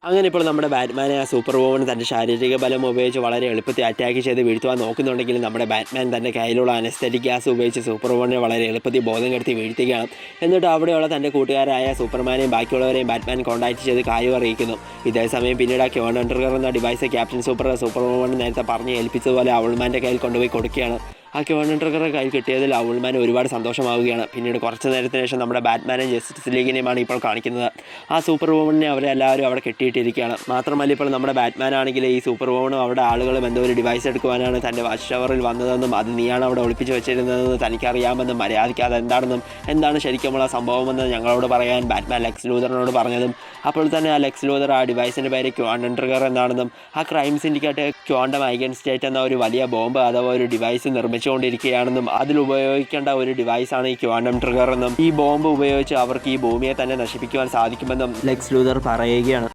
അങ്ങനെ ഇപ്പോൾ നമ്മുടെ ബാറ്റ്മാനെ ആ സൂപ്പർ വുമൺ തൻ്റെ ശാരീരിക ബലം ഉപയോഗിച്ച് വളരെ എളുപ്പത്തിൽ അറ്റാക്ക് ചെയ്ത് വീഴ്ത്തുവാൻ നോക്കുന്നുണ്ടെങ്കിലും നമ്മുടെ ബാറ്റ്മാൻ തൻ്റെ കയ്യിലുള്ള അനസ്തെറ്റിക് ഗ്യാസ് ഉപയോഗിച്ച് സൂപ്പർ വുമണിനെ വളരെ എളുപ്പത്തിൽ ബോധം കെടുത്തി വീഴ്ത്തുകയാണ്. എന്നിട്ട് അവിടെയുള്ള തൻ്റെ കൂട്ടുകാരായ സൂപ്പർമാനെയും ബാക്കിയുള്ളവരെയും ബാറ്റ്മാൻ കോൺടാക്ട് ചെയ്ത് കാര്യം അറിയിക്കുന്നു. ഇതേസമയം പിന്നീട് ആ ക്യോൺ ട്രിഗർ എന്ന ഡിവൈസ് ക്യാപ്റ്റൻ സൂപ്പർ വുമൺ നേരത്തെ പറഞ്ഞ് ഏൽപ്പിച്ചതുപോലെ അവൾമാൻ്റെ കയ്യിൽ കൊണ്ടുപോയി കൊടുക്കുകയാണ്. ആ ക്യോൺ ട്രിഗർ കയ്യിൽ കിട്ടിയതിൽ അവൾമാൻ ഒരുപാട് സന്തോഷമാവുകയാണ്. പിന്നീട് കുറച്ച് നേരത്തിന് ശേഷം നമ്മുടെ ബാറ്റ്മാനെയും ജസ്റ്റിസ് ലീഗിനെയുമാണ് ഇപ്പോൾ കാണിക്കുന്നത്. ആ സൂപ്പർ വുമണിനെ അവരെല്ലാവരും അവിടെ കെട്ടിയിട്ടിരിക്കുകയാണ്. മാത്രമല്ല ഇപ്പോൾ നമ്മുടെ ബാറ്റ്മാൻ ആണെങ്കിൽ ഈ സൂപ്പർ വുമണും അവിടെ ആളുകളും എന്തോ ഒരു ഡിവൈസ് എടുക്കുവാനാണ് തൻ്റെ വാച്ച് ടവറിൽ വന്നതെന്നും അത് നീയാണ് അവിടെ ഒളിപ്പിച്ച് വെച്ചിരുന്നതെന്ന് തനിക്കറിയാമെന്നും മര്യാദയ്ക്ക് അതെന്താണെന്നും എന്താണ് ശരിക്കുമുള്ള സംഭവമെന്ന് ഞങ്ങളോട് പറയാൻ ബാറ്റ്മാൻ ലെക്സ് ലൂതറിനോട് പറഞ്ഞതും അപ്പോൾ തന്നെ ആ ലെക്സ് ലൂതർ ആ ഡിവൈസിൻ്റെ പേര് ക്യോൺ ട്രിഗർ എന്നാണെന്നും ആ crime syndicate quantum eigen state എന്ന ഒരു വലിയ ബോംബ് അഥവാ ഒരു ഡിവൈസ് നിർമ്മിച്ചുകൊണ്ടിരിക്കുകയാണെന്നും അതിൽ ഉപയോഗിക്കേണ്ട ഒരു ഡിവൈസാണ് ഈ ക്വാണ്ടം ട്രിഗർ എന്നും ഈ ബോംബ് ഉപയോഗിച്ച് അവർക്ക് ഈ ഭൂമിയെ തന്നെ നശിപ്പിക്കുവാൻ സാധിക്കുമെന്നും ലെക്സ് ലൂതർ പറയുകയാണ്.